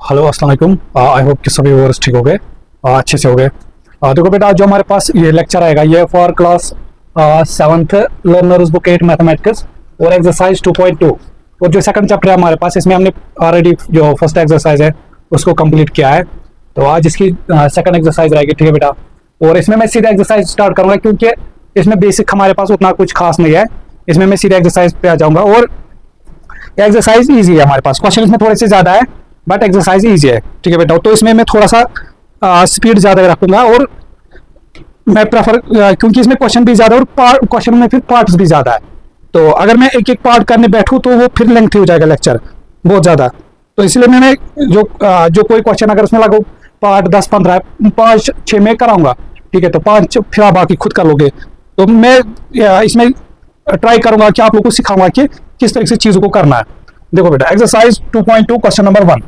Hello अस्सलाम वालेकुम। I hope कि सभी व्यूअर्स ठीक हो गए, अच्छे से हो गए। देखो बेटा, जो हमारे पास ये लेक्चर आएगा ये for class 7th learners book 8 mathematics और एक्सरसाइज 2.2 और जो सेकंड चैप्टर है हमारे पास, इसमें हमने ऑलरेडी जो फर्स्ट एक्सरसाइज है उसको कंप्लीट किया है। तो आज इसकी सेकंड एक्सरसाइज रहेगी, ठीक है बेटा। और इसमें मैं सीधा एक्सरसाइज स्टार्ट करूँगा क्योंकि इसमें बेसिक हमारे पास उतना कुछ खास नहीं है। इसमें मैं सीधा एक्सरसाइज पे आ जाऊँगा और एक्सरसाइज ईजी है हमारे पास। क्वेश्चन इसमें थोड़े से ज़्यादा है बट एक्सरसाइज ईजी है, ठीक है बेटा। तो इसमें मैं थोड़ा सा स्पीड ज़्यादा रखूंगा और मैं प्रेफर क्योंकि इसमें क्वेश्चन भी ज़्यादा और क्वेश्चन में फिर पार्ट्स भी ज़्यादा है। तो अगर मैं एक एक पार्ट करने बैठूँ तो वो फिर लेंथी हो जाएगा लेक्चर बहुत ज़्यादा। तो इसलिए मैंने जो कोई क्वेश्चन अगर उसमें लागू पार्ट 10-15 5-6 में कराऊंगा, ठीक है। तो 5 फिर आप बाकी खुद कर लोगे। तो मैं इसमें ट्राई करूंगा कि आप लोगों को सिखाऊंगा कि किस तरह से चीज़ों को करना है। देखो बेटा, एक्सरसाइज 2.2 क्वेश्चन नंबर 1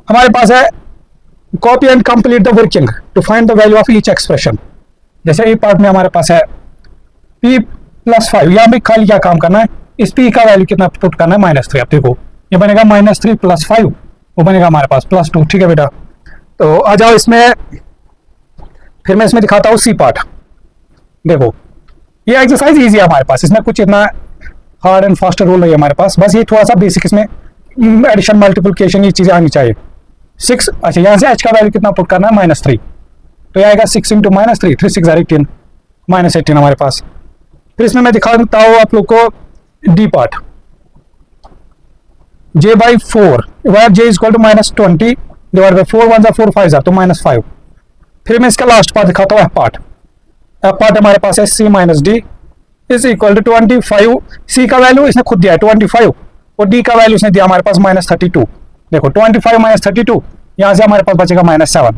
हमारे पास है। Copy and complete the working to find the value of each expression. जैसे ए पार्ट में हमारे पास है p+5। यहाँ भी खाली क्या काम करना है, इस p का वैल्यू कितना पुट करना है, -3। अब देखो ये बनेगा -3 + 5, वो बनेगा हमारे पास +2, ठीक है बेटा। तो आ जाओ इसमें, फिर मैं इसमें दिखाता हूँ सी पार्ट। देखो ये एक्सरसाइज ईजी है हमारे पास, इसमें कुछ इतना हार्ड एंड फास्ट रूल नहीं है हमारे पास। बस ये थोड़ा सा बेसिक इसमें एडिशन मल्टीप्लिकेशन ये चीज़ें आनी चाहिए। 6, अच्छा यहाँ से h का वैल्यू कितना पुट करना है, -3। तो ये आएगा 6 × -3, 3 6 18, -18 हमारे पास। फिर इसमें मैं दिखा देता हूँ आप लोग को D part. j/4 wire j = -20 divide by 4 1 4 5 तो -5। फिर मैं इसका लास्ट पार्ट दिखाता हूँ एफ पार्ट। एफ पार्ट हमारे पास है c - d is equal to 25। C का वैल्यू इसने खुद दिया है 25 और डी का वैल्यू इसने दिया हमारे पास -32। देखो 25 - 32, यहाँ से हमारे पास बचेगा -7,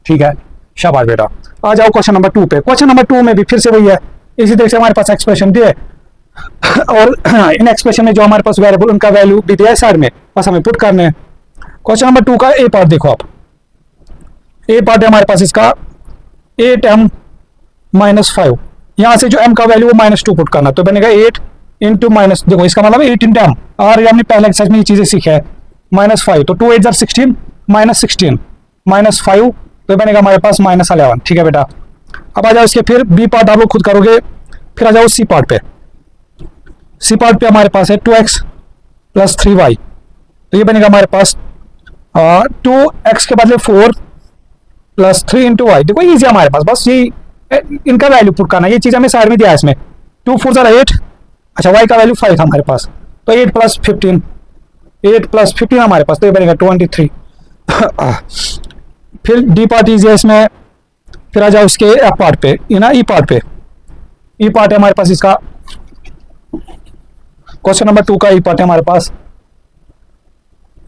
ठीक है। शाबाश बेटा। आ जाओ क्वेश्चन नंबर 2 पे। क्वेश्चन नंबर 2 में भी फिर से वही है, इसी तरह से हमारे पास एक्सप्रेशन दिए और इन एक्सप्रेशन में जो हमारे पास वेरिएबल उनका वैल्यू भी दिया है साइड में, बस हमें पुट करने हैं। क्वेश्चन नंबर 2 का ए पार्ट देखो आप। ए पार्ट है हमारे पास इसका 8m - 5। यहाँ से जो m का वैल्यू वो -2 पुट करना, तो बनेगा 8 इंटू माइनस, देखो इसका मतलब 8 × m। और हमने पहले एक्सरसाइज में ये चीज़ें सीखा है। -5 तो 2 8 16 -16 -5 तो बनेगा हमारे पास -11, ठीक है बेटा। अब आ जाओ इसके फिर बी पार्ट आप लोग खुद करोगे। फिर आ जाओ सी पार्ट पे। सी पार्ट पे हमारे पास है 2x + 3y, तो ये बनेगा हमारे पास 2x के बदले 4 + 3 × y। देखो ईजी हमारे पास, बस ये इनका वैल्यू पुट करना, ये चीज़ हमें साइड में दिया है इसमें। 2 4 8, अच्छा y का वैल्यू 5 था हमारे पास, तो 8 + 15 8 + 15 हमारे पास, तो ये बनेगा 23। फिर डी पार्ट ईजी है इसमें। फिर आ जाओ इसके एफ पार्ट पे, ये ना ई पार्ट पे। ई पार्ट है हमारे पास इसका, क्वेश्चन नंबर 2 का ई पार्ट है हमारे पास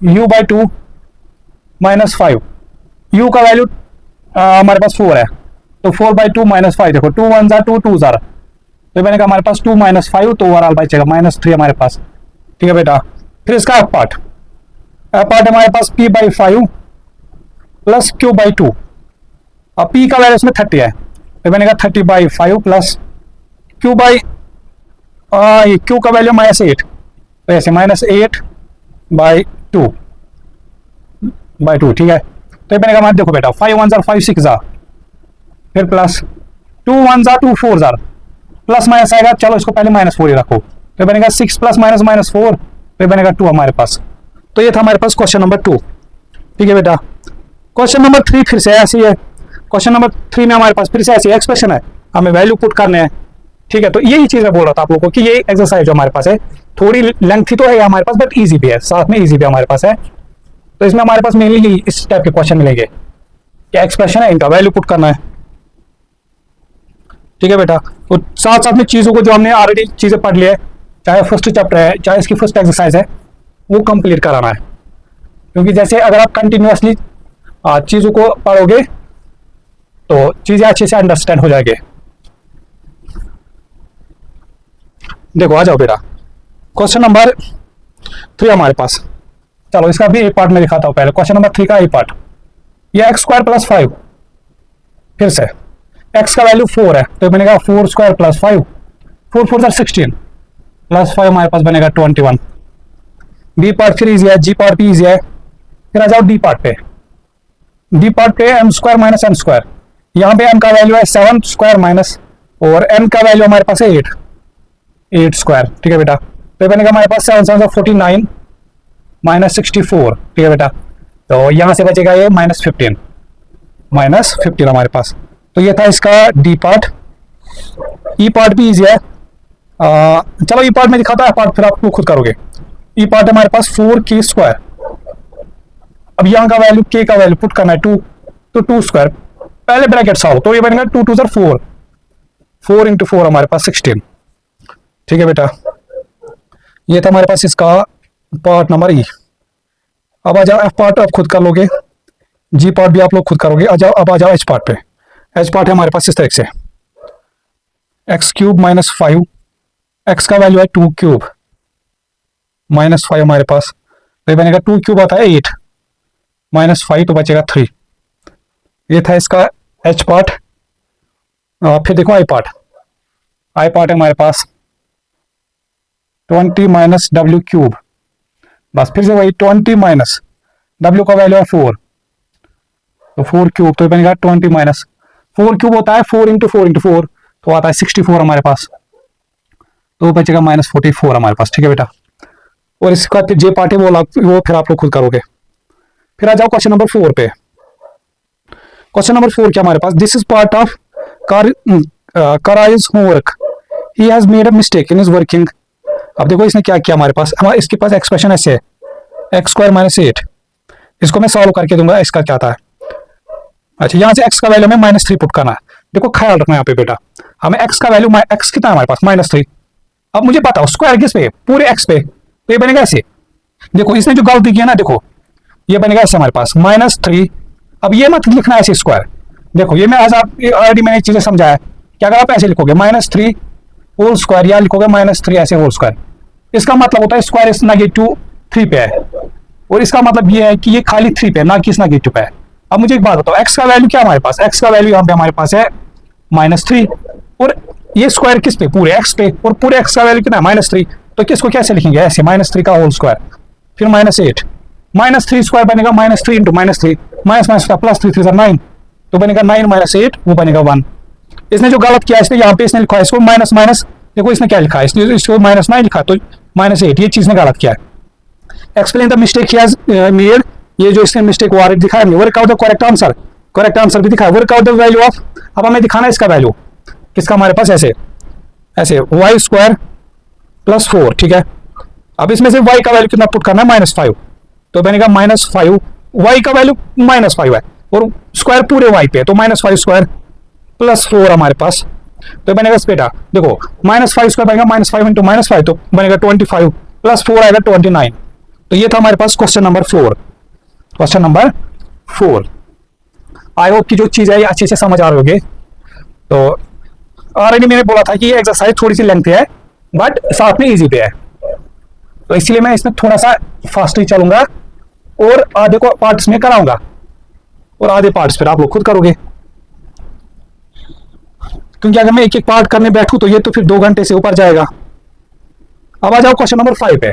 u/2 - 5। u का वैल्यू हमारे पास 4 है, तो 4/2 - 5। देखो 2 1 2 2 तो बनेगा हमारे पास 2 - 5, तो ओवरऑल बचेगा -3 हमारे पास, ठीक है बेटा। फिर इसका एफ पार्ट हमारे पास p/5 + q/2। अब p का वैल्यू इसमें 30 है, तो बनेगा 30/5 प्लस q का वैल्यू -8, तो ऐसे -8/2, ठीक है। तो ये बनेगा हमारे, देखो बेटा 5 1 5 6 फिर प्लस 2 1 2 4 प्लस माइनस आएगा, चलो इसको पहले -4 ही रखो, तो बनेगा 6 + -4, तो बनेगा 2 हमारे पास। तो ये था हमारे पास क्वेश्चन नंबर 2, ठीक है बेटा। क्वेश्चन नंबर 3 फिर से ऐसी है। क्वेश्चन नंबर 3 में हमारे पास फिर से ऐसी एक्सप्रेशन है, हमें वैल्यू पुट करने हैं, ठीक है। तो यही चीज़ मैं बोल रहा था आप लोगों को कि ये एक्सरसाइज जो हमारे पास है थोड़ी लेंथी तो है हमारे पास, बट ईजी भी है, साथ में ईजी भी हमारे पास है। तो इसमें हमारे पास मेनली इस टाइप के क्वेश्चन मिलेंगे, क्या एक्सप्रेशन है, इनका वैल्यू पुट करना है, ठीक है बेटा। तो साथ साथ में चीज़ों को जो हमने ऑलरेडी चीज़ें पढ़ ली है, चाहे फर्स्ट चैप्टर है चाहे इसकी फर्स्ट एक्सरसाइज है, वो कंप्लीट कराना है। क्योंकि जैसे अगर आप कंटिन्यूसली चीज़ों को पढ़ोगे तो चीज़ें अच्छे से अंडरस्टैंड हो जाएंगे। देखो आ जाओ बेटा, क्वेश्चन नंबर 3 हमारे पास। चलो इसका भी ए पार्ट में दिखाता हूँ पहले। क्वेश्चन नंबर 3 का ए पार्ट, ये x² + 5। फिर से x का वैल्यू 4 है, तो बनेगा 4² + 5, 4 4 16 +5 हमारे पास बनेगा 21। बी पार्ट फिर ईजी है, जी पार्ट भी ईजी है। फिर आ जाओ डी पार्ट पे। डी पार्ट पे M square minus N square, यहाँ पे एम का वैल्यू है 7 स्क्वायर माइनस, और एन का वैल्यू हमारे पास है 8 स्क्वायर। ठीक है बेटा, तो ये बनेगा हमारे पास 7 7 49 माइनस 64। ठीक है बेटा, तो यहाँ से बचेगा ये -15 हमारे पास। तो ये था इसका डी पार्ट। ई पार्ट भी इजी है। चलो ई पार्ट में दिखाता है, पार्ट फिर आप लोग खुद करोगे। ई पार्ट है हमारे पास 4k स्क्वायर। अब यहाँ का वैल्यू k का वैल्यू पुट करना है 2, तो 2 स्क्वायर, पहले ब्रैकेट सॉल्व, तो ये बनेगा 2 2 4, 4 इंटू 4 हमारे पास 16। ठीक है बेटा, ये था हमारे पास इसका पार्ट नंबर ई। अब आ जाओ एफ पार्ट, आप खुद कर लोगे। जी पार्ट भी आप लोग खुद करोगे। अब आ जाओ एच पार्ट पे। एच पार्ट है हमारे पास इस तरह से एक्स क्यूब माइनस 5, एक्स का वैल्यू है 2 क्यूब माइनस 5 हमारे पास, तो ये बनेगा 2 क्यूब आता है 8 माइनस 5, तो बचेगा 3। ये था इसका एच पार्ट। फिर देखो आई पार्ट। आई पार्ट है हमारे पास 20 माइनस डब्ल्यू क्यूब, बस फिर से वही 20 माइनस डब्ल्यू का वैल्यू है 4, तो 4 क्यूब, तो ये बनेगा 20 माइनस 4 क्यूब होता है 4 इंटू 4 इंटू 4, तो आता है 64 हमारे पास, तो बचेगा -44 हमारे पास। ठीक है बेटा, और इसका फिर जे पार्ट है वो फिर आप लोग खुद करोगे। फिर आ जाओ क्वेश्चन नंबर 4 पे। क्वेश्चन नंबर 4 क्या हमारे पास, दिस इज पार्ट ऑफ कराइज homework, he has made a mistake in his working. अब देखो इसने क्या किया हमारे पास, इसके पास एक्सप्रेशन ऐसे है एक्स स्क्वायर माइनस 8, इसको मैं सॉल्व करके दूंगा। इसका क्या था, अच्छा यहाँ से x का वैल्यू में -3 पुट करना है। देखो ख्याल रखना यहाँ पे बेटा, हमें x का वैल्यू x कितना है हमारे पास -3। अब मुझे बताओ स्क्वायर किस पे, पूरे x पे, तो ये बनेगा ऐसे। देखो इसने जो गलती किया ना, देखो ये बनेगा ऐसे हमारे पास -3। अब ये मत लिखना ऐसे स्क्वायर, देखो ये मैं ऑलरेडी मैंने चीजें समझाया कि अगर आप ऐसे लिखोगे -3 होल स्क्वायर, या लिखोगे -3 ऐसे होल स्क्वायर, इसका मतलब होता है स्क्वायर इस -3 पे है, और इसका मतलब ये है कि ये खाली 3 पे है, ना कि इस नेगेटिव पे है। अब मुझे एक बात बताओ, x का वैल्यू क्या हमारे पास, x का वैल्यू यहाँ पे हमारे पास है -3, और ये स्क्वायर किस पे, पूरे x पे, और पूरे x का वैल्यू कितना है -3, तो किसको कैसे लिखेंगे ऐसे -3 का होल स्क्वायर, फिर -8 -3 स्क्वायर बनेगा -3 इंटू -3 +3 3 9, तो बनेगा 9 -8, वो बनेगा 1। इसने जो गलत किया, इसने यहाँ पे इसने लिखा है इसको माइनस माइनस, देखो इसने क्या लिखा है, इसने इसको -9 लिखा, तो -8, ये चीज ने गलत किया है। Explain the mistake he has made, ये जो इसने मिस्टेक वो दिखाया नहीं। Work out the correct answer भी दिखाया। Work out the value of, अब हमें दिखाना है इसका वैल्यू किसका हमारे पास, ऐसे y स्क्वायर प्लस 4। ठीक है, अब इसमें से y का वैल्यू कितना पुट करना है -5, तो बनेगा -5, y का वैल्यू -5 है, और स्क्वायर पूरे y पे है, तो -5 स्क्वायर प्लस 4 हमारे पास, तो बनेगा बेटा देखो -5 स्क्वायर बनेगा -5 इंटू -5, तो बनेगा 25 प्लस 4 आएगा 29। तो ये था हमारे पास question number 4। Question number 4, I hope की जो चीज है ये अच्छे से समझ आ रहे होगे। तो ऑलरेडी मैंने बोला था कि ये एक्सरसाइज थोड़ी सी लेंथी है, बट साथ में इजी पे है, तो इसलिए मैं इसमें थोड़ा सा फास्ट ही चलूंगा, और आधे को पार्ट्स में कराऊंगा, और आधे पार्ट्स फिर आप लोग खुद करोगे, क्योंकि अगर मैं एक एक पार्ट करने बैठूं तो ये तो फिर 2 घंटे से ऊपर जाएगा। अब आ जाओ क्वेश्चन नंबर 5 पे।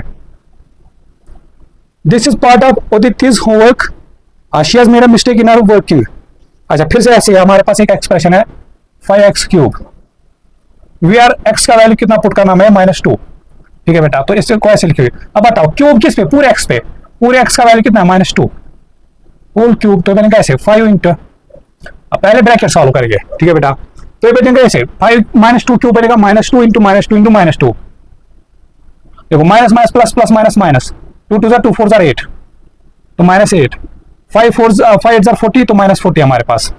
दिस इज पार्ट ऑफ उदिति's homework, she has made a mistake in her working. अच्छा फिर से ऐसे हमारे पास एक एक्सप्रेशन है 5x cube, we are x का वैल्यू कितना पुट करना है -2। ठीक है बेटा, तो इससे को ऐसे लिखिए। अब बताओ क्यूब किस पे, पूरे x पे, पूरे x का वैल्यू कितना है -2 होल क्यूब, तो मैंने कैसे 5 इंटू, अब पहले ब्रैकेट सॉल्व करेंगे। ठीक है बेटा, तो ये बनेगा ऐसे 5 -2 क्यूब बनेगा -2 इंटू -2 इंटू -2, देखो minus minus plus plus minus minus, 2 2 2 4 8, तो -8, 5 8 40, तो -40 हमारे पास।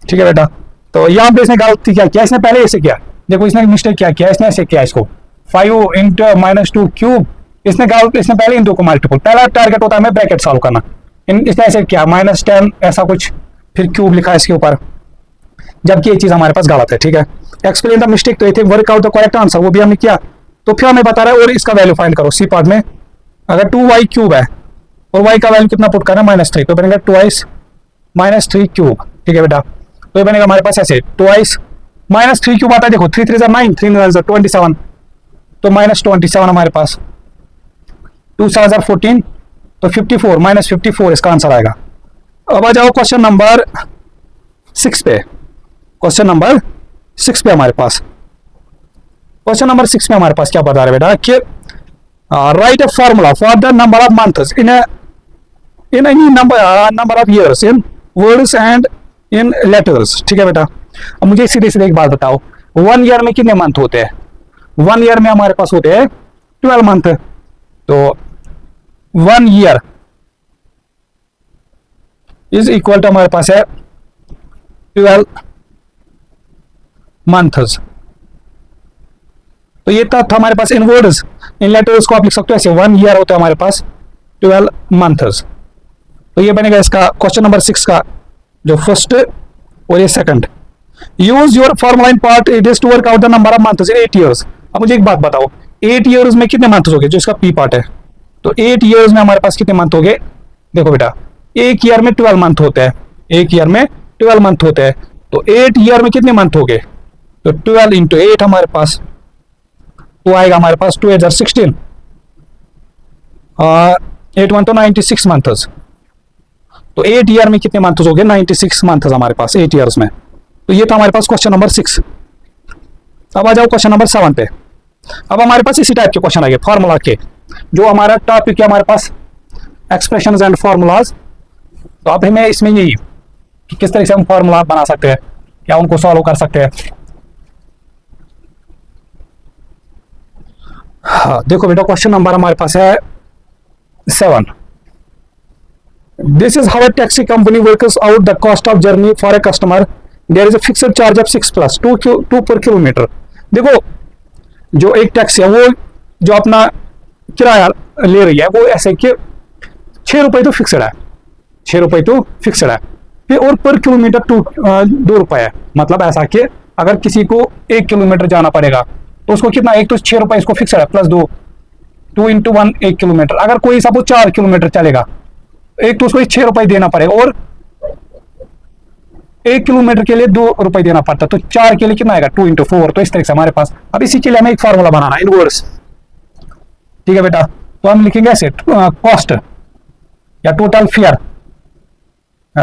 ठीक है बेटा, तो यहाँ पे इसने गलती क्या किया, इसने पहले ऐसे किया, देखो इसने मिस्टेक क्या किया, इसने ऐसे किया इसको 5 इंटू -2 क्यूब, इसने पहले इन दो को मल्टीपल, पहला टारगेट होता है हमें ब्रैकेट सॉल्व करना, इसने ऐसे किया -10 ऐसा कुछ, फिर क्यूब लिखा इसके ऊपर, जबकि ये चीज हमारे पास गलत है। ठीक है, एक्सप्लेन द मिस्टेक, तो ये थे work out the correct answer, वो भी हमने किया। तो फिर हमें बता रहा है और इसका वैल्यू फाइंड करो। सी पार्ट में अगर 2y क्यूब है और y का वैल्यू कितना पुट करना है -3, तो बनेगा 2y -3 क्यूब। ठीक है बेटा, तो ये बनेगा हमारे पास ऐसे 2y -3 क्यूब आता है, देखो 3 3 9, 3 9 27, तो -27 हमारे पास, 2 7 14, तो 54 माइनस 54 इसका आंसर आएगा। अब आ जाओ क्वेश्चन नंबर 6 पे। क्वेश्चन नंबर 6 पे हमारे पास, क्वेश्चन नंबर 6 में हमारे पास क्या बता रहे बेटा कि right a formula for the number of months in any number of years in words and in letters. ठीक है बेटा, अब मुझे सीधे सीधे एक बात बताओ, 1 ईयर में कितने मंथ होते हैं? 1 ईयर में हमारे पास होते हैं 12 मंथ। तो 1 ईयर इज इक्वल टू हमारे पास है 12 मंथ्स। तो ये था हमारे पास इन वर्ड्स, इन लेटर्स को आप लिख सकते हो ऐसे, 1 ईयर होता है हमारे पास 12 मंथ्स। तो ये बनेगा इसका क्वेश्चन नंबर 6 का जो फर्स्ट और ये second. Use your formula in part it is to work out the number of months in 8 years. अब मुझे एक बात बताओ, 8 ईयर्स में कितने मंथ्स हो गए, जो इसका पी पार्ट है। तो 8 ईयर्स में हमारे पास कितने मंथ हो गए? देखो बेटा, एक ईयर में 12 मंथ होते हैं, एक ईयर में 12 मंथ होते हैं। तो 8 ईयर में कितने मंथ हो गए? तो 12 इंटू 8 हमारे पास तो आएगा हमारे पास 2 8 16 8 1 तो 96 मंथ्स। तो 8 ईयर में कितने मंथ्स हो गए? 96 मंथ्स हमारे पास 8 ईयर्स में। तो ये था हमारे पास क्वेश्चन नंबर 6। अब आ जाओ क्वेश्चन नंबर 7 पे। अब हमारे पास इसी टाइप के क्वेश्चन आ गए फॉर्मूला के, जो हमारा टॉपिक है हमारे पास एक्सप्रेशंस एंड फॉर्मूलाज। तो अब हमें इसमें यही कि किस तरह से हम फॉर्मूला बना सकते हैं, क्या उनको सॉल्व कर सकते हैं। हाँ देखो बेटा, क्वेश्चन नंबर हमारे पास है 7। This is how a taxi company works out the cost of journey for a customer. There is a fixed charge of 6 + 2 पर किलोमीटर। देखो जो एक टैक्सी है वो जो अपना किराया ले रही है वो ऐसे कि 6 रुपए तो फिक्स्ड है, 6 रुपए तो फिक्स्ड है, फिर और पर किलोमीटर 2 रुपए है। मतलब ऐसा कि अगर किसी को 1 किलोमीटर जाना पड़ेगा तो उसको कितना, एक तो 6 रुपए इसको फिक्स्ड है प्लस 2 इंटू 1 1 किलोमीटर। अगर कोई सपोज 4 किलोमीटर चलेगा, एक तो उसको 6 रुपए देना पड़ेगा और 1 किलोमीटर के लिए 2 रुपए देना पड़ता है। तो 4 के लिए कितना आएगा? 2 इंटू 4। तो इस तरह से हमारे पास, अब इसी के लिए हमें एक फॉर्मूला बनाना है इनवर्स। ठीक है बेटा, तो हम लिखेंगे ऐसे कॉस्ट या टोटल फेयर।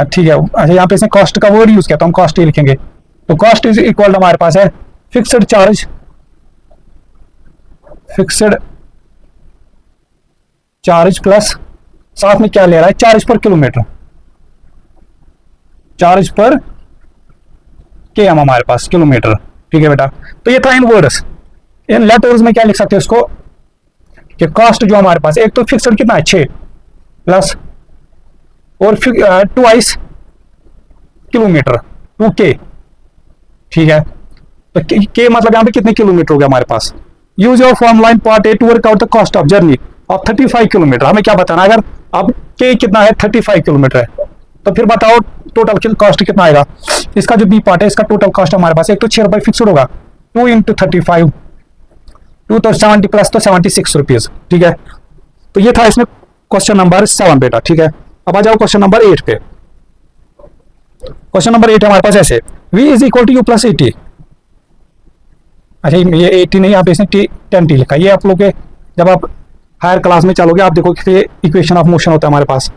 ठीक है, अच्छा यहाँ पे इसने कॉस्ट का वर्ड यूज किया तो हम कॉस्ट ही लिखेंगे। तो कॉस्ट इज इक्वल हमारे पास है fixed charge, fixed charge plus साथ में क्या ले रहा है? चार्ज पर किलोमीटर, चार्ज पर के एम हमारे पास किलोमीटर। ठीक है बेटा, तो ये था इन वर्ड्स। इन लेटर्स में क्या लिख सकते हैं इसको कि कॉस्ट जो हमारे पास, एक तो फिक्स्ड कितना है 6 प्लस और ट्वाइस किलोमीटर 2K। ठीक है, तो के मतलब यहाँ पे कितने किलोमीटर हो गया हमारे पास। Use your formula in part A to work out the cost of journey of 35 kilometre. हमें क्या बताना है, अगर अब के कितना है 35 किलोमीटर है तो फिर बताओ टोटल कॉस्ट कितना आएगा। इसका जो बी पार्ट है इसका टोटल कॉस्ट हमारे पास एक तो 6 रुपए फिक्स्ड होगा, 2 इंटू 35 2 तो 70 प्लस तो 76 रुपीज। ठीक है, तो ये था इसमें क्वेश्चन नंबर 7 बेटा। ठीक है, अब आ जाओ क्वेश्चन नंबर 8 पे। क्वेश्चन नंबर 8 हमारे पास ऐसे, v is equal to U plus 80। अच्छा ये 80 नहीं, यहाँ पे इसने 10t लिखा। ये आप लोग के जब आप हायर क्लास में चलोगे आप देखो कि इक्वेशन ऑफ मोशन होता है हमारे पास।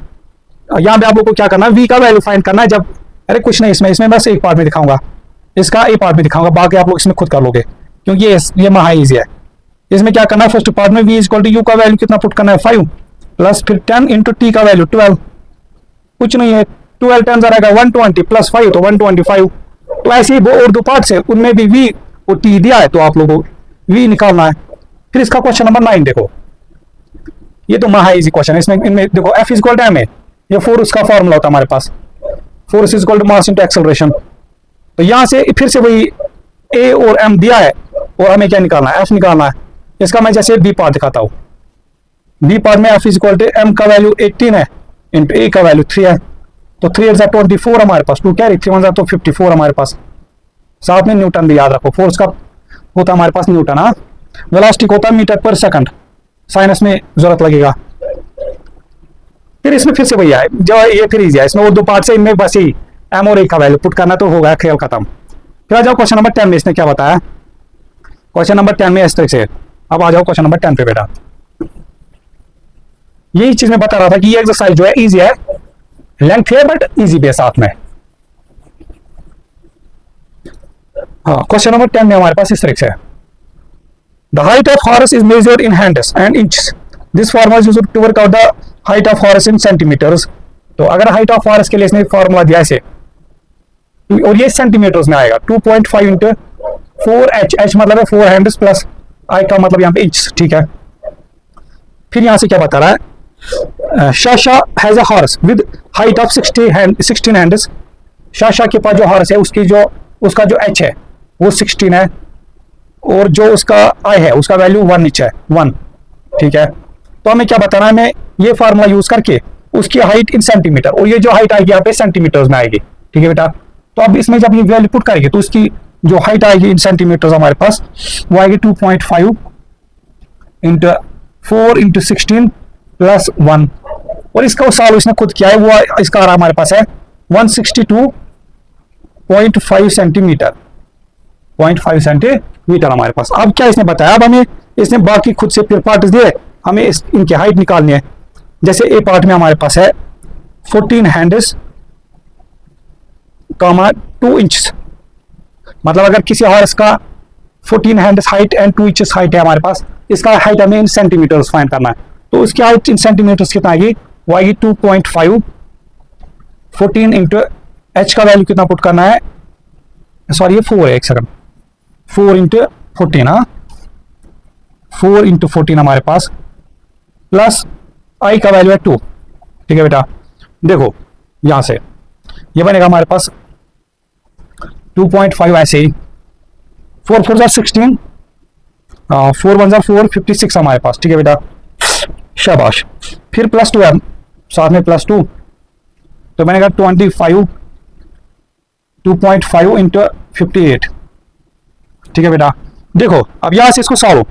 यहाँ पे आप लोग को क्या करना है, v का वैल्यू फाइंड करना है। जब अरे कुछ नहीं, इसमें बस एक पार्ट में दिखाऊंगा, इसका एक पार्ट में दिखाऊंगा, बाकी आप लोग इसमें खुद कर लोगे क्योंकि ये महा ईजी है। इसमें क्या करना है, फर्स्ट पार्ट में v is equal to U का वैल्यू कितना पुट करना है 5 प्लस फिर 10 इंटू टी का वैल्यू 12। कुछ नहीं है, 12 10 रहेगा 120 प्लस 5 तो 125। तो ऐसे ही और 2 पार्ट है उनमें भी v और t दिया है तो आप लोगों को v निकालना है। फिर इसका क्वेश्चन नंबर 9 देखो, ये तो महा इजी क्वेश्चन है। इसमें इनमें देखो F is equal to m है, ये फोर्स का फॉर्मूला होता है हमारे पास, force is equal to mass into acceleration. तो यहाँ से फिर से वही a और m दिया है और हमें क्या निकालना है, F निकालना है। इसका मैं जैसे b पार्ट दिखाता हूँ। b पार्ट में F is equal to m का वैल्यू 18 है इंटू a का वैल्यू 3 है। तो 3 8 24 हमारे पास, 2 कैरी 3 1 तो 54 हमारे पास। साथ में न्यूटन भी याद रखो, फोर्स का होता है हमारे पास न्यूटन। हाँ, वेलोसिटी होता है मीटर पर सेकंड, साइनस में जरूरत लगेगा। फिर इसमें फिर से वही है जो ये फिर इजी है, इसमें वो 2 पार्ट से इनमें बस ही m और a का वैल्यू पुट करना तो हो गया, खेल खत्म। फिर आ जाओ क्वेश्चन नंबर 10 में इसने क्या बताया। क्वेश्चन नंबर 10 में इस तरह से, अब आ जाओ क्वेश्चन नंबर 10 पे बेटा। यही चीज मैं बता रहा था कि ये एक्सरसाइज जो है इजी है, लेंथ है बट इजी भी है साथ में। हाँ, क्वेश्चन नंबर 10 में हमारे पास इस तरीके से है, the height of horse is measured in hands and inches, this formula is used to work out the height of horse in centimetres. तो अगर हाइट ऑफ हॉर्स के लिए इसने फॉर्मूला दिया ऐसे, और ये सेंटीमीटर्स में आएगा, 2.5 इंटू 4h, h मतलब है 4 हैंड्स प्लस आई का मतलब यहाँ पे इंच, ठीक है। फिर यहाँ से क्या बता रहा है, Sasha has a horse with height of 16 hands. Sasha के पास जो हॉर्स है उसका जो h है वो 16 है, और जो उसका आई है उसका वैल्यू 1 इंच है, 1, ठीक है। तो हमें क्या बताना है, हमें ये फार्मूला यूज करके उसकी हाइट इन सेंटीमीटर, और ये जो हाइट आएगी यहाँ पे सेंटीमीटर्स में आएगी, ठीक है बेटा। तो अब इसमें जब ये वैल्यू पुट करेंगे तो उसकी जो हाइट आएगी इन सेंटीमीटर्स हमारे पास वो आएगी 2.5 इंटू 4 इंटू 16 प्लस 1, और इसका साल इसने खुद किया है, वो इसका आ रहा हमारे पास है 162.5 सेंटीमीटर, 0.5 सेंटीमीटर हमारे पास। अब क्या इसने बताया, अब हमें इसने बाकी खुद से फिर पार्ट दिए, हमें इनकी हाइट निकालनी है। जैसे ए पार्ट में हमारे पास है 14 हैंड्स, 2 इंच, मतलब अगर किसी हॉर्स का 14 hands height and 2 inches height है हमारे पास, इसका हाइट हमें इन सेंटीमीटर्स फाइंड करना है। तो उसकी हाइट इन सेंटीमीटर्स कितना आएगी, वो आएगी 2.5, 14 इंटू एच का वैल्यू कितना पुट करना है, सॉरी ये 4 है, एक सेकंड, 4 इंटू 14, हाँ 4 इंटू 14 हमारे पास, प्लस आई का वैल्यू है 2, ठीक है बेटा। देखो यहां से ये बनेगा हमारे पास 2.5 ऐसे ही, 4 4 16, 4 1 4, 56 हमारे पास, ठीक है बेटा, शाबाश। फिर प्लस 2 है साथ में, प्लस 2, तो बनेगा 25, 2.5 इंटू 58, ठीक है बेटा। देखो अब यहां से इसको सॉल्व,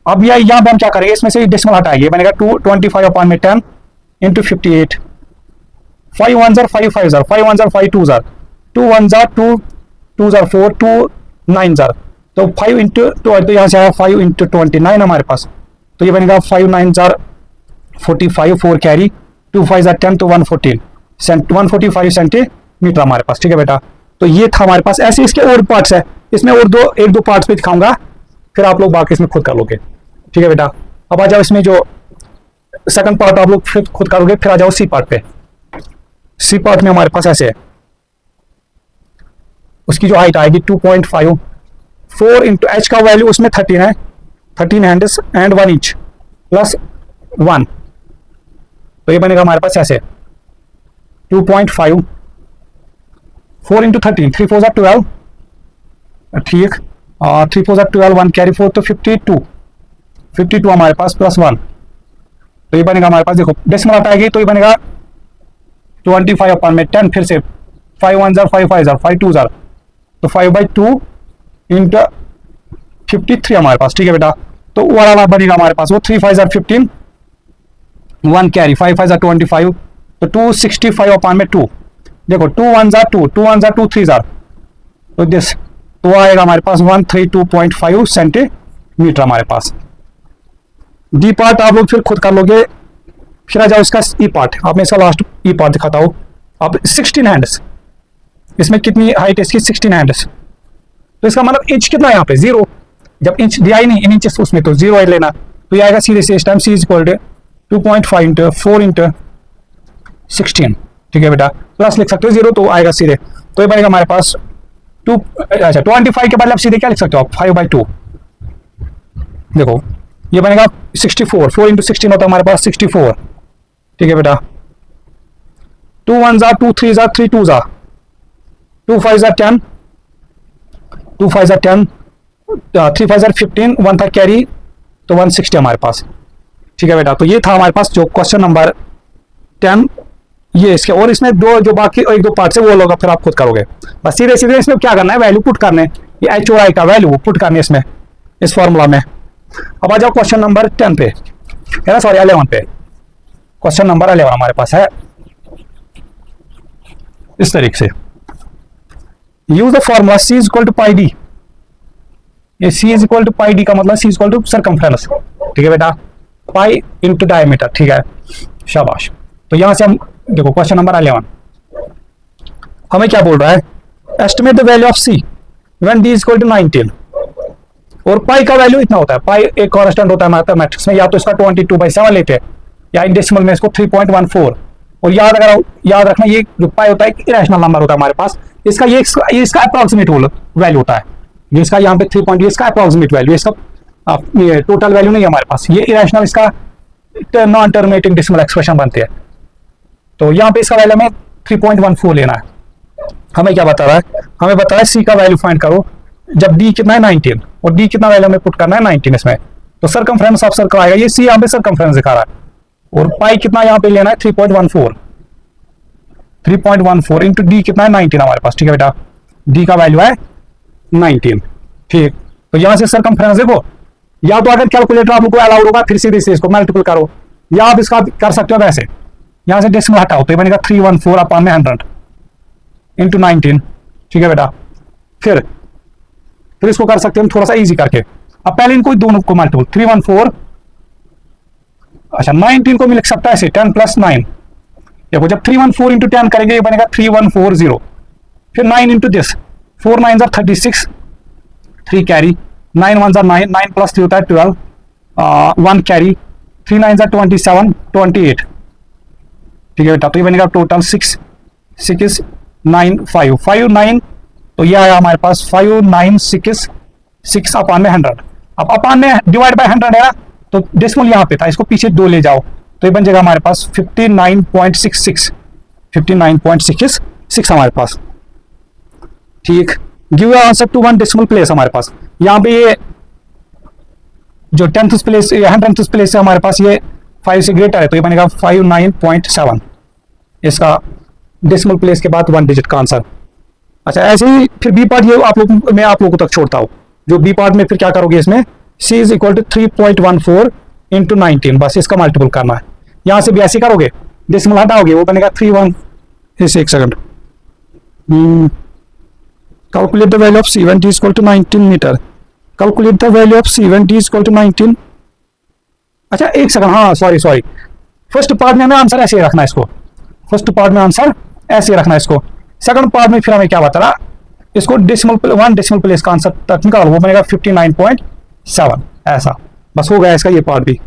अब यहाँ पे हम क्या करेंगे, इसमें से डेसिमल हटाएंगे, बनेगा 25/10 इंटू 58, 5 1 5 5 5 1 5 2 2 1 2 2 4 2 9 तो 5 इंटू, तो यहाँ से आया 5 इंटू 29 हमारे पास, तो ये बनेगा 5 9 45, 4 कैरी, 2 5 10, तो 145 सेंटीमीटर हमारे पास, ठीक है बेटा। तो ये था हमारे पास, ऐसे इसके और पार्ट्स है, इसमें और एक दो पार्ट्स पे दिखाऊंगा, फिर आप लोग बाकी इसमें खुद कर लोगे, ठीक है बेटा। अब आ जाओ इसमें जो सेकंड पार्ट आप लोग फिर खुद करोगे, फिर आ जाओ सी पार्ट पे। सी पार्ट में हमारे पास ऐसे है, उसकी जो हाइट आएगी 2.5, 4 इंटू एच का वैल्यू उसमें 13 है, 13 हैंड्स एंड 1 इंच प्लस 1, तो ये बनेगा हमारे पास ऐसे 2.5, 4 इंटू 13, 3 4 12, ठीक, 3 4 12, 1 कैरी 4, तो 52 हमारे पास प्लस 1, तो ये बनेगा हमारे पास, देखो डेसिमल हटाएगी तो ये बनेगा 25/10, फिर से 5 1 5 5 5 2 तो 5/2 इंटू 53 हमारे पास, ठीक है बेटा। तो वो वाला बनेगा हमारे पास वो 3 5 15, 1 कैरी 5 5 25, तो 265/2, देखो 2 1 2 2 1 2 3 तो दिस, तो आएगा हमारे पास 132.5 सेंटीमीटर हमारे पास। डी पार्ट आप लोग फिर खुद कर लोगे, फिर आ जाओ इसका ई पार्ट। आप मैं इसका लास्ट ई पार्ट दिखाता हूँ। अब 16 हैंड्स, इसमें कितनी हाइट है इसकी, 16 हैंड्स, तो इसका मतलब इंच कितना है यहाँ पे 0, जब इंच दिया ही नहीं इन इंचेस उसमें तो 0 लेना, तो ये आएगा सीधे से इस time C is equal to 2.5 into 4 into 16, ठीक है बेटा, प्लस लिख सकते हो 0, तो आएगा सीधे, तो ये बनेगा हमारे पास 25 के बदले आप सीधे क्या लिख सकते हो आप 5/2, देखो ये बनेगा 64, 4 इंटू 16 होता है हमारे पास 64, ठीक है बेटा। 2 1 2 3 3 2 2 5 10, 2 5 10, 3 5 15, 1 था कैरी, तो 160 हमारे पास, ठीक है बेटा। तो ये था हमारे पास जो क्वेश्चन नंबर 10, ये इसके, और इसमें जो बाकी एक दो पार्ट है वो लोग फिर आप खुद करोगे, बस सीधे सीधे इसमें क्या करना है, वैल्यू पुट करने, ये एच और आई का वैल्यू पुट करने इसमें, इस फॉर्मूला में। अब आ जाओ क्वेश्चन नंबर 10 पे, है ना, सॉरी 11 पे। क्वेश्चन नंबर 11 हमारे पास है इस तरीके से, use the formula c is equal to pi D. ये c is equal to pi D का मतलब c is equal to circumference, ठीक है बेटा। पाई इंटू डायमीटर, ठीक है, शाबाश। तो यहां से हम देखो क्वेश्चन नंबर 11 हमें क्या बोल रहा है, estimate the value of C when D is equal to 19, और पाई का वैल्यू इतना होता है, पाई एक कांस्टेंट होता है मैथमेटिक्स में, या तो इसका 22/7 लेते हैं या इन डेसिमल में इसको 3.14, और याद रखना ये जो पाई होता है एक इरेशनल नंबर होता है हमारे पास, इसका ये इसका अप्रॉक्सीमेट वैल्यू होता है, ये इसका यहाँ पे 3 पॉइंट, इसका अप्रॉक्सीमेट वैल्यू, इसका ये टोटल वैल्यू नहीं है हमारे पास, ये इरेशनल इसका नॉन टर्मिनेटिंग डेसिमल एक्सप्रेशन बनते हैं। तो यहाँ पे इसका वैल्यू हमें 3.14 लेना है। हमें क्या बता रहा है, हमें बता रहा है सी का वैल्यू फाइंड करो जब डी कितना है 19, और डी कितना वैल्यू हमें पुट करना है 19 इसमें, तो सर्कमफ्रेंस ऑफ सर्कल आएगा, ये सी यहाँ पे सर्कमफ्रेंस दिखा रहा है, और पाई कितना यहाँ पे लेना है 3.14 इंटू डी कितना है 19 हमारे पास, ठीक है बेटा, डी का वैल्यू है 19, ठीक। तो यहाँ से सर्कमफ्रेंस देखो, या तो अगर कैलकुलेटर आप लोग को अलाउड होगा फिर सीधे से इसको मल्टीपल करो, या आप इसका कर सकते हो वैसे, यहाँ से डेसिमल हटाओ तो ये बनेगा 314 अपॉन में 100 इंटू 19, ठीक है बेटा। फिर इसको कर सकते हैं हम थोड़ा सा इजी करके, अब पहले इनको दोनों को मल्टीपल 314, अच्छा 19 को भी लिख सकता है ऐसे 10 + 9, देखो जब 314 इंटू 10 करेंगे ये बनेगा 3140, फिर 9 इंटू दिस 4 9 36, 3 कैरी, 9 1 9, 9 + 3 होता है 12, 1 कैरी, 3 9 27, 28, ठीक है बेटा। तो ये बनेगा टोटल 6 6 9 5 5 9, तो ये आया हमारे पास 5 9 6 6 अपॉन में 100, अब अपॉन में डिवाइड बाय 100 है ना, तो डेसिमल यहाँ पे था, इसको पीछे 2 ले जाओ तो ये बन जाएगा हमारे पास 59.66 हमारे पास, ठीक। Give answer to 1 decimal place हमारे पास, यहाँ पे ये जो 10th प्लेस 100th प्लेस है हमारे पास, ये 5 से ग्रेटर है, तो ये बनेगा 59.7 इसका डेसिमल प्लेस के बाद 1 डिजिट का आंसर। अच्छा ऐसे ही फिर बी पार्ट, ये मैं आप लोगों तक छोड़ता हूँ, जो बी पार्ट में फिर क्या करोगे, इसमें c is equal to 3.14 into 19, बस इसका मल्टीपल करना है, यहाँ से भी ऐसे करोगे, डेसिमल हटाओगे वो बनेगा 31, इसे एक second, calculate the value of c when d is equal to 19 metre, calculate the value of c when d is equal to 19, अच्छा एक सेकंड, हाँ सॉरी, फर्स्ट पार्ट में हमें आंसर ऐसे रखना है इसको, फर्स्ट पार्ट में आंसर ऐसे रखना है इसको, सेकंड पार्ट में फिर हमें क्या बता रहा, इसको 1 डेसिमल प्लेस का आंसर तक निकालो, वो बनेगा 59.7, ऐसा बस हो गया इसका ये पार्ट भी।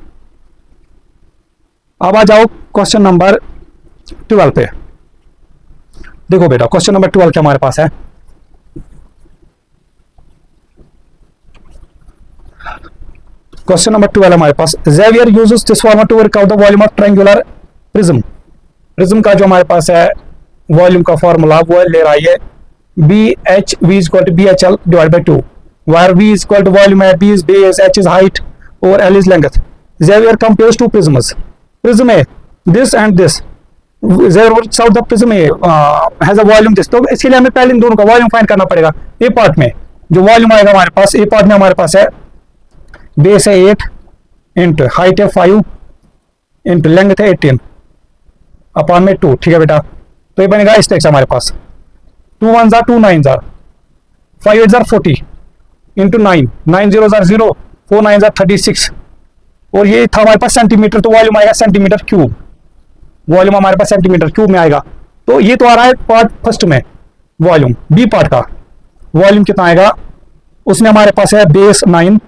अब आ जाओ क्वेश्चन नंबर 12 पे, देखो बेटा क्वेश्चन नंबर 12 क्या हमारे पास है, क्वेश्चन नंबर 12 हमारे पास, Xavier uses this formula to work out the volume of triangular prism, prism का जो हमारे पास है वॉल्यूम का फॉर्मूला वो ले रहा है BHV is equal to BHL divide by 2, where V is equal to volume है, B is base, H is height और L is length. Xavier compares two prisms. Prism A, this and this. Xavier works out the prism A has a volume this. तो इसके लिए हमें पहले इन दोनों का volume find करना पड़ेगा। ए पार्ट में जो वॉल्यूम आएगा हमारे पास, ए पार्ट में हमारे पास है बेस है 8 इंटू हाइट है 5 इंटू लेंथ है 18 अपॉन में 2, ठीक है बेटा। तो ये बनेगा इस तरह से हमारे पास 2 1 jar 2 9 jar 5 8 jar 40 into 9 9 0 jar 0 4 9 jar 36 और ये था हमारे पास सेंटीमीटर, तो वॉल्यूम आएगा सेंटीमीटर क्यूब, वॉल्यूम हमारे पास सेंटीमीटर क्यूब में आएगा। तो ये तो आ रहा है पार्ट फर्स्ट में वॉल्यूम। बी पार्ट का वॉल्यूम कितना आएगा, उसमें हमारे पास है बेस 9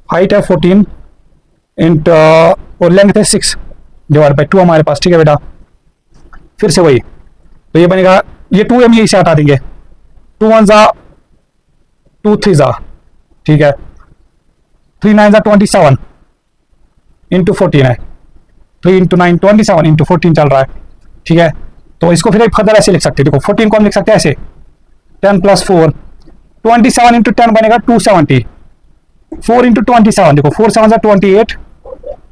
हाइट है 14 इंटू और लेंथ है 6 डिवाइड बाई 2 हमारे पास, ठीक है बेटा। फिर से वही, तो ये बनेगा, ये 2 हम यही से हटा देंगे, 2 1 जा 2 3 जा, ठीक है, 3 9 जा 27 इंटू 14 है, 3 इंटू 9 27 इंटू 14 चल रहा है, ठीक है। तो इसको फिर एक फर्दर ऐसे लिख सकते हैं, देखो 14 को हम लिख सकते हैं ऐसे 10 + 4 27 इंटू 10 बनेगा 270, 4 इंटू 27 देखो 4 7 जा 28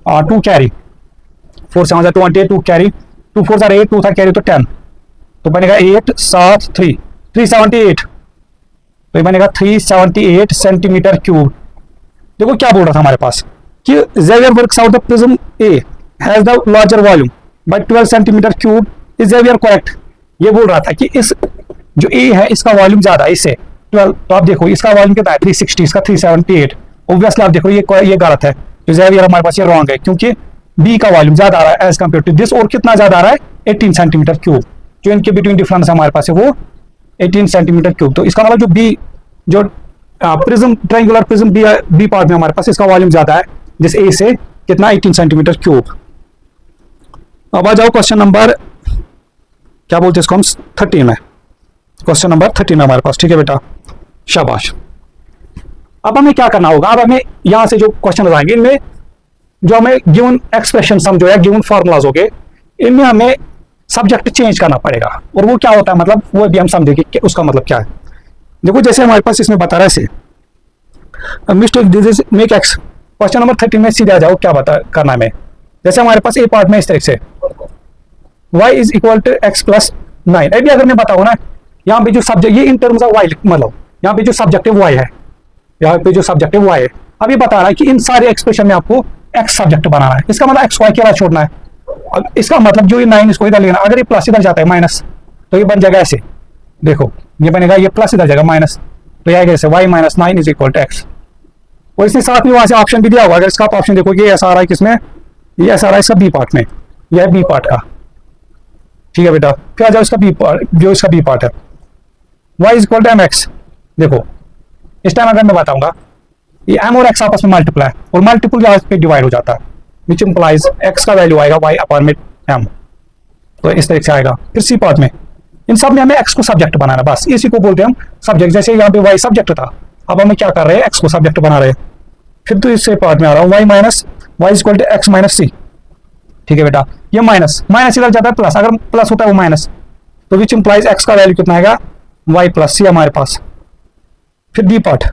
और 2 कैरी, 4 7 जा 28 2 कैरी 2 4 जा 8 2 था कैरी तो 10, तो बनेगा 8 7 3 378, तो ये बनेगा 378 सेंटीमीटर क्यूब। देखो क्या बोल रहा था हमारे पास कि Xavier works out the prism A has the larger volume by 12 centimetre cube, is Xavier correct. ये बोल रहा था कि इस जो A है इसका वॉल्यूम ज्यादा है इससे 12, तो आप देखो इसका वॉल्यूम कितना है 360, इसका 378, ऑब्वियसली आप देखो ये गलत है, तो ज़ेवियर हमारे पास ये रॉन्ग है, क्योंकि बी का वॉल्यूम ज़्यादा आ रहा है एज कम्पेयर टू दिस, और कितना ज़्यादा आ रहा है 18 सेंटीमीटर क्यूब। जो इनके बिटवीन डिफरेंस हमारे पास है वो 18 सेंटीमीटर क्यूब। तो इसका मतलब जो बी, जो prism, triangular prism B part में हमारे पास इसका वॉल्यूम ज़्यादा है जिस ए से, कितना 18 सेंटीमीटर क्यूब। अब आ जाओ क्वेश्चन नंबर, क्या बोलते हैं इसको हम, 13 है। क्वेश्चन नंबर 13 हमारे पास, ठीक है बेटा, शाबाश। अब हमें क्या करना होगा, अब हमें यहां से जो क्वेश्चन आएंगे इनमें जो हमें गिवन एक्सप्रेशन सम जो है, गिवन फॉर्मूलाज हो गए, इनमें हमें सब्जेक्ट चेंज करना पड़ेगा। और वो क्या होता है, मतलब वो भी हम समझेंगे कि उसका मतलब क्या है। देखो जैसे हमारे पास इसमें बता रहा है mistake this is make x. Question number 13 में सीधे आ जाओ, क्या बता करना है हमें। जैसे हमारे पास ए पार्ट में इस तरह से y is equal to x plus 9। अभी अगर मैं बताऊँ ना, यहाँ पे जो सब्जेक्ट, ये इन टर्म्स ऑफ y, मतलब यहाँ पे जो सब्जेक्टिव y है, यहाँ पे जो सब्जेक्टिव y है, अब ये बता रहा है कि इन सारे एक्सप्रेशन में आपको x सब्जेक्ट बनाना है। इसका मतलब x y के बाद छोड़ना है। अब इसका मतलब जो ये 9 इसको इधर लेना, अगर ये प्लस इधर जाता है माइनस, तो ये बन जाएगा ऐसे, देखो ये बनेगा, ये प्लस इधर जाएगा माइनस, तो ये आएगा ऐसे y minus 9 is equal to x. और इसने साथ में वहां से ऑप्शन भी दिया हुआ, अगर इसका आप ऑप्शन देखो, ये ऐसा आ रहा है किसमें, ये ऐसा आ रहा है इसका बी पार्ट में, यह है बी पार्ट का, ठीक है बेटा। फिर आ जाओ इसका बी पार्ट, जो इसका बी पार्ट है y is equal to m x. देखो इस टाइम अगर मैं बताऊंगा, ये m और x आपस में मल्टीप्लाई है, और मल्टीपल यहाँ पे डिवाइड हो जाता है, विच इंप्लाइज x का वैल्यू आएगा y अपॉन में m, तो इस तरह से आएगा। फिर सी पार्ट में, इन सब में हमें x को सब्जेक्ट बनाना, बस इसी को बोलते हैं हम सब्जेक्ट। जैसे यहाँ पे y सब्जेक्ट था, अब हमें क्या कर रहे हैं, x को सब्जेक्ट बना रहे हैं। फिर तो इससे पार्ट में आ रहा हूँ y minus y equal to x minus c, ठीक है बेटा। ये माइनस माइनस इधर जाता है प्लस, अगर प्लस होता है वो माइनस, तो विच इंप्लाइज x का वैल्यू कितना आएगा, y प्लस सी हमारे पास। फिर D part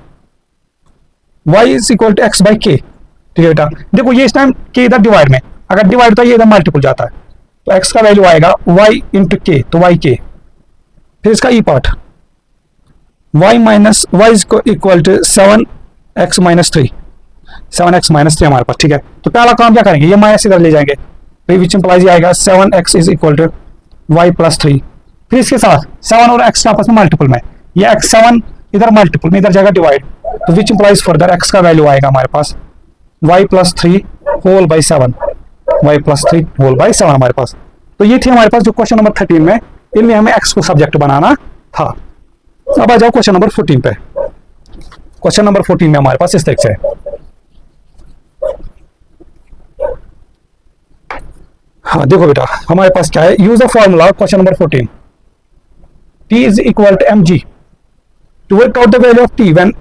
y is equal to x by k, ठीक है बेटा। देखो ये इस टाइम के इधर डिवाइड में, अगर डिवाइड होता है ये इधर मल्टीपल जाता है, तो x का वैल्यू आएगा y इंटू के, तो y के। फिर इसका e part y minus y is equal to 7x minus 3, 7x minus 3 हमारे पास, ठीक है। तो पहला काम क्या करेंगे, ये माइनस इधर ले जाएंगे, तो विच इंप्लाइज आएगा 7x is equal to y plus 3। फिर इसके साथ 7 और x आपस में मल्टीपल में, ये x 7 इधर मल्टीपल में, इधर जाएगा डिवाइड, तो विच इंप्लाइज फर्दर x का वैल्यू आएगा हमारे पास y plus 3 whole by 7, y plus 3 whole by 7 हमारे पास। तो ये थी हमारे पास जो क्वेश्चन नंबर 13 में, इनमें हमें x को सब्जेक्ट बनाना था। अब आ जाओ क्वेश्चन नंबर 14 पे। क्वेश्चन नंबर 14 में हमारे पास इस तरह से है, हाँ देखो बेटा हमारे पास क्या है, use the formula question number 14, t is equal to m g to work out the value of t when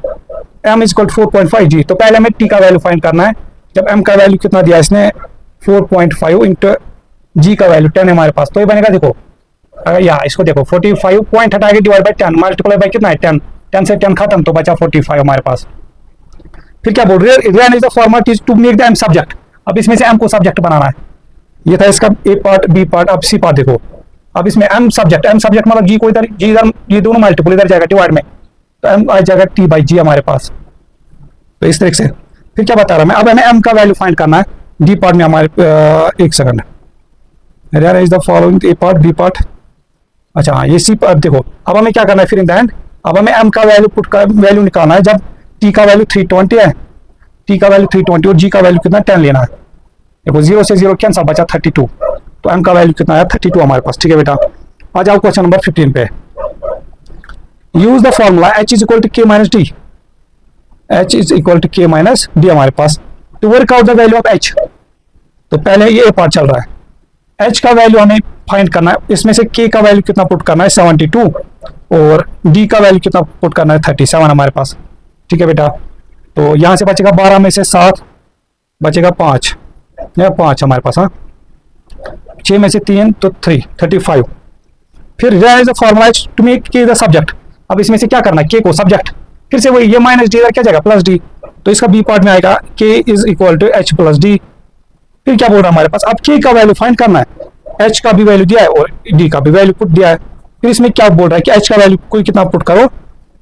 m is equal to 4.5 g। तो पहले हमें t का वैल्यू फाइंड करना है, जब m का वैल्यू कितना दिया इसने 4.5 इंटू g का वैल्यू 10 है हमारे पास, तो ये बनेगा, देखो अगर यहाँ इसको देखो 45 पॉइंट हटाएंगे डिवाइड बाई 10, मल्टीप्लाई बाई कितना है 10, 10 से 10 खत्म, तो बचा 45 हमारे पास। फिर क्या बोल रहे हैं, rearrange is the formula to make the m subject. अब इसमें से m को सब्जेक्ट बनाना है, ये था इसका ए पार्ट बी पार्ट। अब सी पार्ट देखो, अब इसमें m सब्जेक्ट मतलब g को इधर, g इधर, ये दोनों मल्टीपल इधर जाएगा डिवाइड में, तो m आ जाएगा t बाई g हमारे पास, तो इस तरह से। फिर क्या बता रहा मैं, अब हमें m का वैल्यू फाइंड करना है डी पार्ट में हमारे, एक second, rearrange is the following A part B part, अच्छा हाँ ये सी पार्ट। देखो अब हमें क्या करना है फिर इन द एंड, अब हमें m का वैल्यू वैल्यू निकालना है, जब t का वैल्यू 320 है, t का वैल्यू 320 और g का वैल्यू कितना 10 लेना है। देखो 0 से 0 कैंसिल, बचा 32, तो m का वैल्यू कितना आया 32 हमारे पास, ठीक है बेटा। आ जाओ क्वेश्चन नंबर 15 पे, use the formula h is equal to k minus d, h is equal to k minus d हमारे पास, to work out the value of h। तो पहले ये पार्ट चल रहा है, h का वैल्यू हमें फाइंड करना है, इसमें से k का वैल्यू कितना पुट करना है 72, और d का वैल्यू कितना पुट करना है 37 हमारे पास, ठीक है बेटा। तो यहाँ से बचेगा 12 में से 7 बचेगा 5, या 5 हमारे पास, हाँ 6 में से 3 तो 3, 35। फिर is the formula to make k the subject. अब इसमें से क्या करना है, k को सब्जेक्ट, फिर से वही ये माइनस डी इधर क्या जाएगा प्लस डी, तो इसका बी पार्ट में आएगा k is equal to h plus D. फिर क्या बोल रहा है हमारे पास, अब k का वैल्यू फाइंड करना है, h का भी वैल्यू दिया है और d का भी वैल्यू पुट दिया है। फिर इसमें क्या बोल रहा है कि h का वैल्यू कोई कितना पुट करो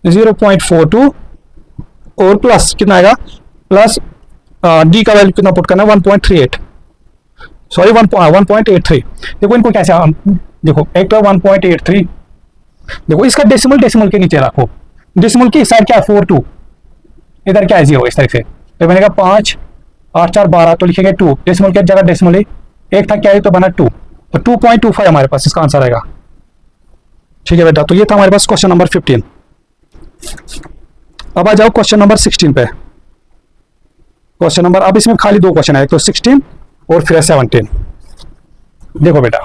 0.42 और प्लस कितना आएगा, प्लस d का वैल्यू कितना पुट करना है 1.38, सॉरी 1.83। देखो इनको कैसे, देखो एक तो 1.83, देखो इसका डेसिमल के नीचे रखो, डेसिमल की साइड क्या है 42, इधर क्या है 0, इस तरह से, तो बनेगा 5 8 4 12, तो लिखेंगे 2, डेसिमल के जगह डेसिमल एक था कैरी तो बना 2, तो 2.25 हमारे पास इसका आंसर आएगा। ठीक है बेटा, तो ये था हमारे पास क्वेश्चन नंबर 15। अब आ जाओ क्वेश्चन नंबर 16 पे। क्वेश्चन नंबर, अब इसमें खाली 2 क्वेश्चन है, एक तो 16 और फिर 17। देखो बेटा,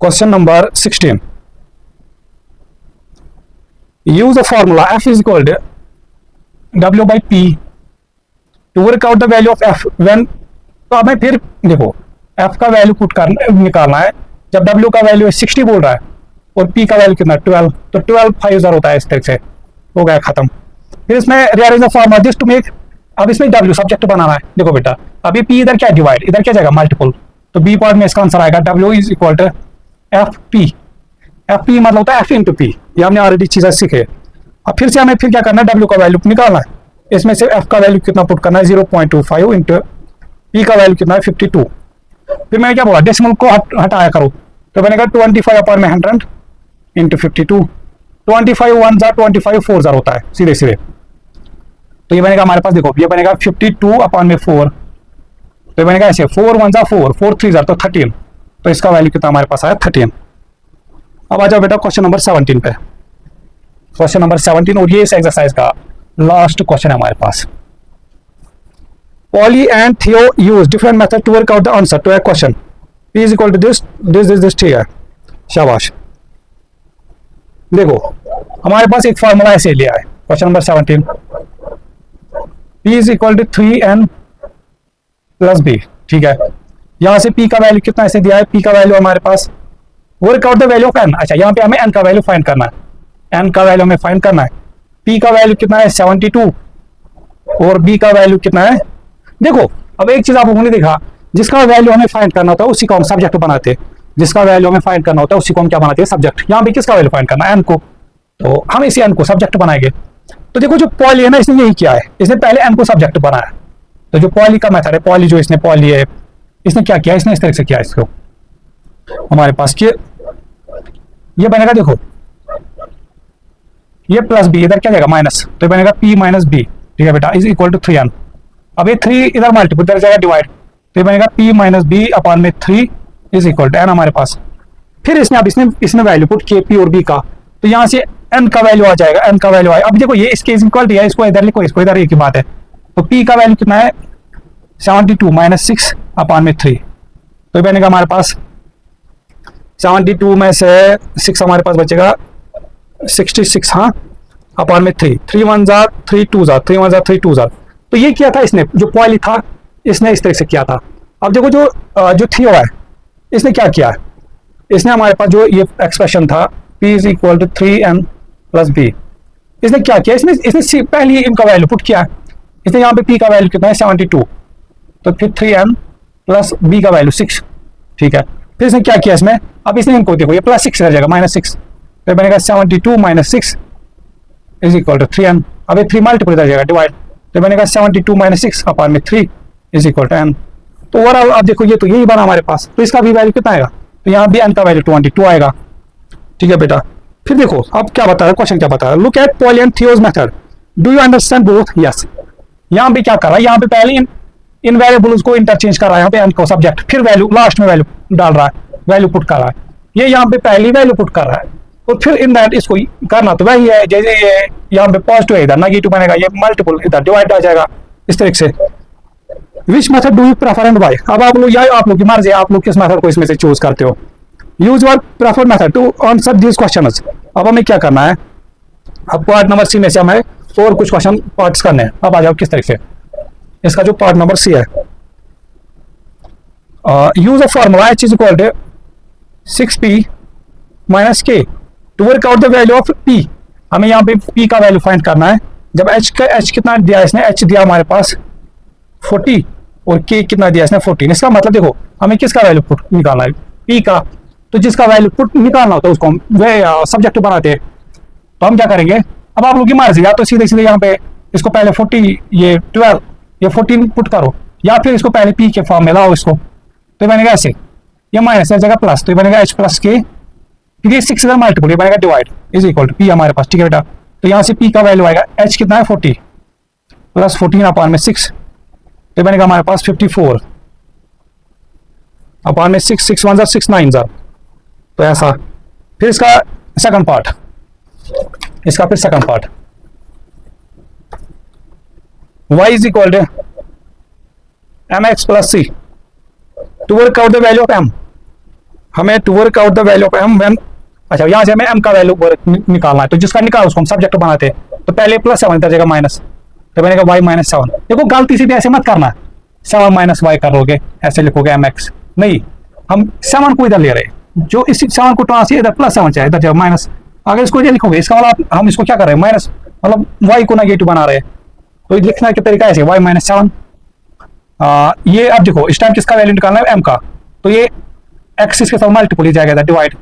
question number 16, use the formula f is equal to w by p to work out the value of f when, तो हमें फिर देखो f का वैल्यू पुट करना निकालना है जब w का वैल्यू 60 बोल रहा है और p का वैल्यू कितना 12, तो 12 5000 होता है, इस तरह से हो गया खत्म। फिर इसमें rearrange the formula this to make, अब इसमें w सब्जेक्ट बनाना है। देखो बेटा, अभी p इधर क्या डिवाइड, इधर क्या जाएगा मल्टीपल, तो b पार्ट में इसका आंसर आएगा w is equal to F P. F P मतलब होता है एफ इंटू पी, ये हमने ऑलरेडी चीजें सीखे। अब फिर से हमें फिर क्या करना है, डब्ल्यू का वैल्यू निकालना है। इसमें से एफ का वैल्यू कितना पुट करना है 0.25 इंटू पी का वैल्यू कितना है 52। फिर मैं क्या बोला, डेसिमल को हटाया करो, तो बनेगा 25 अपॉन में 100 इंटू 52। 25 1 जा 25 4 जार होता है सीधे सीधे, तो ये बनेगा हमारे पास, देखो ये बनेगा 52 अपॉन में 4, तो ये बनेगा ऐसे 4 1 जा 4, 4 3 जार तो 13, तो इसका वैल्यू कितना हमारे पास आया 13। अब आ जाओ बेटा क्वेश्चन नंबर 17 पे। क्वेश्चन नंबर 17, और ये इस एक्सरसाइज का लास्ट क्वेश्चन है हमारे पास। Polly and Theo use different method to work out the answer to a question P is equal to this this, ठीक है, शाबाश। देखो हमारे पास एक फॉर्मूला ऐसे लिया है, question number 17, P is equal to 3n plus B, ठीक है। यहां से p का वैल्यू कितना ऐसे दिया है, p का वैल्यू हमारे पास work out the value of n, अच्छा यहाँ पे हमें n का वैल्यू फाइंड करना है, n का वैल्यू हमें फाइंड करना है। p का वैल्यू कितना है 72 और b का वैल्यू कितना है, देखो अब एक चीज आप लोगों ने देखा, जिसका वैल्यू हमें फाइंड करना होता है उसी को हम सब्जेक्ट बनाते हैं, जिसका वैल्यू हमें फाइंड करना होता है उसी को हम क्या बनाते हैं, सब्जेक्ट। यहाँ पे किसका वैल्यू फाइंड करना है, n को, तो हम इसी n को सब्जेक्ट बनाएंगे। तो देखो जो पॉली है ना, इसने यही किया है, इसने पहले n को सब्जेक्ट बनाया। तो जो पॉली का मेथड है, पॉली जो इसने पॉली है, इसने क्या किया, इसने इस तरह से किया इसको हमारे पास कि ये बनेगा, देखो ये प्लस बी, इधर क्या जाएगा माइनस, तो ये बनेगा p माइनस बी, ठीक है बेटा, इज इक्वल टू 3n। अब ये 3 इधर मल्टीपल, इधर जाएगा डिवाइड, तो ये बनेगा p माइनस बी अपॉन में 3 इज इक्वल टू n हमारे पास। फिर इसने वैल्यू पुट किए p और b का, तो यहाँ से n का वैल्यू आ जाएगा, n का वैल्यू आएगा। अब देखो ये इसके इक्वलिटी है, इसको इधर लिखो, इसको इधर, एक ही बात है। तो p का वैल्यू कितना है 72 माइनस 6 अपॉन में 3, तो ये बनेगा हमारे पास 72 में से 6 हमारे पास बचेगा 66, हाँ, अपॉन में 3, 3 1 जा 3 2 जा 3 1 जा 3 2 जा। तो ये किया था इसने, जो पॉली था इसने इस तरह से किया था। अब देखो जो थियो है, इसने क्या किया, इसने हमारे पास जो ये एक्सप्रेशन था p is equal to 3n plus B, इसने क्या किया, इसने पहले इनका वैल्यू पुट किया। इसने यहाँ पे p का वैल्यू कितना है 72, तो फिर 3n प्लस b का वैल्यू 6, ठीक है। फिर इसने क्या किया इसमें, अब इसने इनको देखो, ये प्लस 6 रह जाएगा माइनस 6, फिर बनेगा 72 minus 6 is equal to 3n। अब ये 3 मल्टीपल रह जाएगा डिवाइड, तो बनेगा 72 माइनस 6 अपॉन में 3 इज इक्वल टू n। तो ओवरऑल अब देखो ये तो यही बना हमारे पास, तो इसका भी वैल्यू कितना आएगा, तो यहाँ भी n का वैल्यू 22 आएगा, ठीक है बेटा। फिर देखो अब क्या बता रहा है क्वेश्चन, क्या बता रहा है, look at Polly and Theo's method, do you understand both, yes. यहाँ पे क्या कर रहा है, यहाँ पे पहले इन वेरिएबल्स को इंटरचेंज कर रहा है, यहाँ पे n को सब्जेक्ट, फिर वैल्यू लास्ट में वैल्यू डाल रहा है, वैल्यू पुट कर रहा है। ये यहाँ पे पहली वैल्यू पुट कर रहा है और फिर इन दैट इसको करना तो वही है, जैसे ये यहाँ पे पॉजिटिव है, इधर नेगेटिव बनेगा, ये मल्टीपल इधर डिवाइड आ जाएगा इस तरीके से। Which method do you prefer and why, अब आप लोग, या आप लोग की मर्जी है, आप लोग किस मेथड को इसमें से चूज करते हो। Use your preferred method to answer this questions. अब हमें क्या करना है, अब पार्ट नंबर सी में से हमें और कुछ क्वेश्चन पार्ट्स करने हैं। अब आ जाओ किस तरीके से, इसका जो पार्ट नंबर सी है, use a formula h is equal to 6p minus k to work out the value of p। हमें यहाँ पे p का वैल्यू फाइंड करना है। जब h कितना दिया इसने, h दिया हमारे पास 40 और k कितना दिया इसने 14। इसका मतलब देखो हमें किसका वैल्यू पुट निकालना है, p का, तो जिसका वैल्यू पुट निकालना होता है उसको हम सब्जेक्ट बनाते हैं। तो हम क्या करेंगे, अब आप लोग की मर्जी, या तो सीधे सीधे यहाँ पे इसको पहले 40 ये 12 ये 14 पुट करो, या फिर इसको पहले p के फॉर्म में लाओ इसको, तो बनेगा ऐसे, ये माइनस जगह प्लस, तो बनेगा h प्लस k, फिर ये 6 मल्टीपल, ये बनेगा divide is equal to p हमारे पास, ठीक है बेटा। तो यहाँ से पी का वैल्यू आएगा, एच कितना है 40 प्लस 14 अपान में 6, तो बनेगा हमारे पास 54 अपान में 6, 6 1 6 9 जार। तो ऐसा। फिर इसका सेकंड पार्ट, इसका फिर second part, y is equal to m x plus C to work out the value of m। हमें to work out the value of m when, अच्छा यहाँ से हमें m का वैल्यू निकालना है, तो जिसका निकाल उसको हम सब्जेक्ट बनाते हैं। तो पहले +7 इधर जगह माइनस, तो बनेगा y माइनस 7। देखो गलती सीधे ऐसे मत करना, 7 माइनस वाई करोगे, ऐसे लिखोगे mx, नहीं हम 7 को इधर ले रहे हैं, जो इस 7 को ट्रांस इधर +7 चाहिए, इधर जगह माइनस। अगर इसको ये लिखोगे, इसका मतलब हम इसको क्या कर रहे हैं, माइनस, मतलब y को नेगेटिव बना रहे हैं। तो लिखना के तरीका ऐसे, y माइनस 7। ये अब देखो इस टाइम किसका वैल्यू निकालना है, m का, तो ये x इसके साथ मल्टीपल ही जाएगा, डिवाइड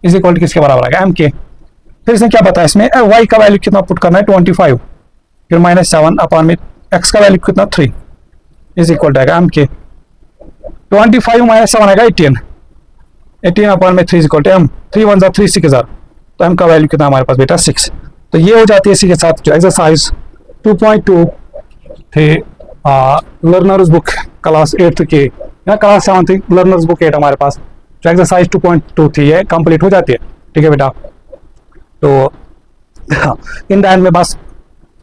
इज इक्वल टू किसके बराबर आएगा, m के। फिर इसने क्या बताया, इसमें y का वैल्यू कितना पुट करना है 25, फिर -7 अपान में x का वैल्यू कितना 3 इज इक्वल टू आएगा m के। 25 -7 आएगा 18, 18 अपान में 3 इज इक्वल टू m, 3 1 3 6000। तो m का वैल्यू कितना हमारे पास बेटा 6। तो ये हो जाती है इसी के साथ जो एक्सरसाइज 2.2 थे लर्नर्स बुक क्लास 8 के या क्लास 7 थी, लर्नर्स बुक 8 हमारे पास जो एक्सरसाइज 2.2 थी ये कंप्लीट हो जाती है। ठीक है बेटा, तो इन द एंड में बस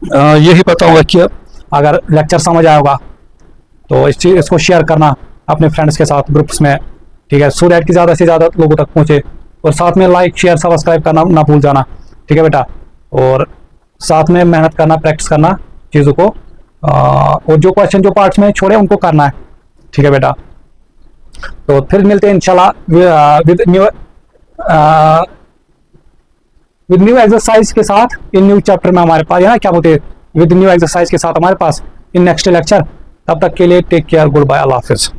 यही पता होगा कि अगर लेक्चर समझ आया होगा तो इसको शेयर करना अपने फ्रेंड्स के साथ ग्रुप्स में, ठीक है, सो दैट कि ज़्यादा से ज़्यादा लोगों तक पहुँचे। और साथ में लाइक शेयर सब्सक्राइब करना ना भूल जाना, ठीक है बेटा। और साथ में मेहनत करना, प्रैक्टिस करना चीज़ों को, और जो क्वेश्चन जो पार्ट्स में छोड़े उनको करना है, ठीक है बेटा। तो फिर मिलते हैं इंशाल्लाह विद न्यू एक्सरसाइज के साथ इन न्यू चैप्टर में हमारे पास, है ना, क्या बोलते हैं, विद न्यू एक्सरसाइज के साथ हमारे पास इन नेक्स्ट लेक्चर। तब तक के लिए टेक केयर, गुड बाय, अल्लाह हाफिज़।